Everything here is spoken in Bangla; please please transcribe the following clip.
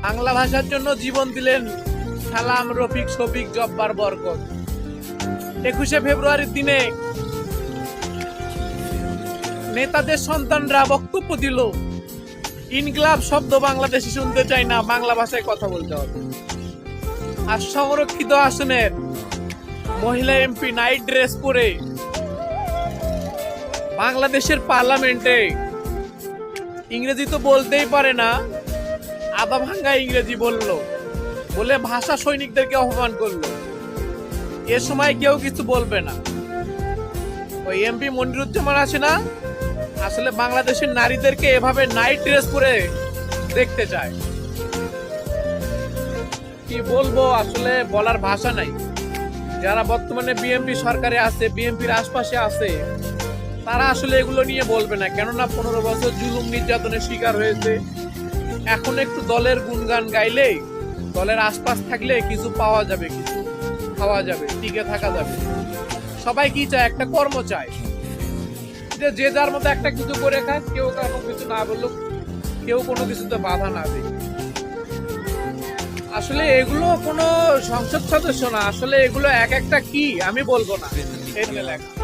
বাংলা ভাষার জন্য জীবন দিলেন সালাম, রফিক, শফিক, জব্বার, বরকত। 21শে ফেব্রুয়ারির দিনে নেতাদের সন্তানরা বক্তব্য দিল, ইনকলাব শব্দ বাংলাদেশে শুনতে চাই না, বাংলা ভাষায় কথা বলতে হবে। আর সংরক্ষিত আসনের মহিলা এমপি নাইট ড্রেস পরে বাংলাদেশের পার্লামেন্টে ইংরেজি তো বলতেই পারে না, আধা ভাঙ্গা ইংরেজি বলে ভাষা সৈনিকদেরকে অপমান করলো। এ সময় কেউ কিছু বলবে না। ওই এমপি মনিরুজ্জামান আছে না, আসলে বাংলাদেশের নারীদেরকে এভাবে নাইট ড্রেস পরে দেখতে চায়। কি বলবো, আসলে বলার ভাষা নাই। যারা বর্তমানে বিএনপি সরকারে আছে, বিএনপির আশপাশে আছে, তারা আসলে এগুলো নিয়ে বলবে না, কেননা 15 বছর জুলুম নির্যাতনের শিকার হয়েছে। এখন একটু দলের গুণগান গাইলে, দলের আশপাশ থাকলে কিছু পাওয়া যাবে, কিছু খাওয়া যাবে, টিকে থাকা যাবে। সবাই কি চায়? একটা কর্ম চায়, যে যার মতো একটা কিছু করে খায়, কেউ কারো কিছু না বললো, কেউ কোনো কিছুতে বাধা না দেয়। আসলে এগুলো কোনো সংসদ সদস্য না, আসলে এগুলো এক একটা কি আমি বলবো না, এর লেখা।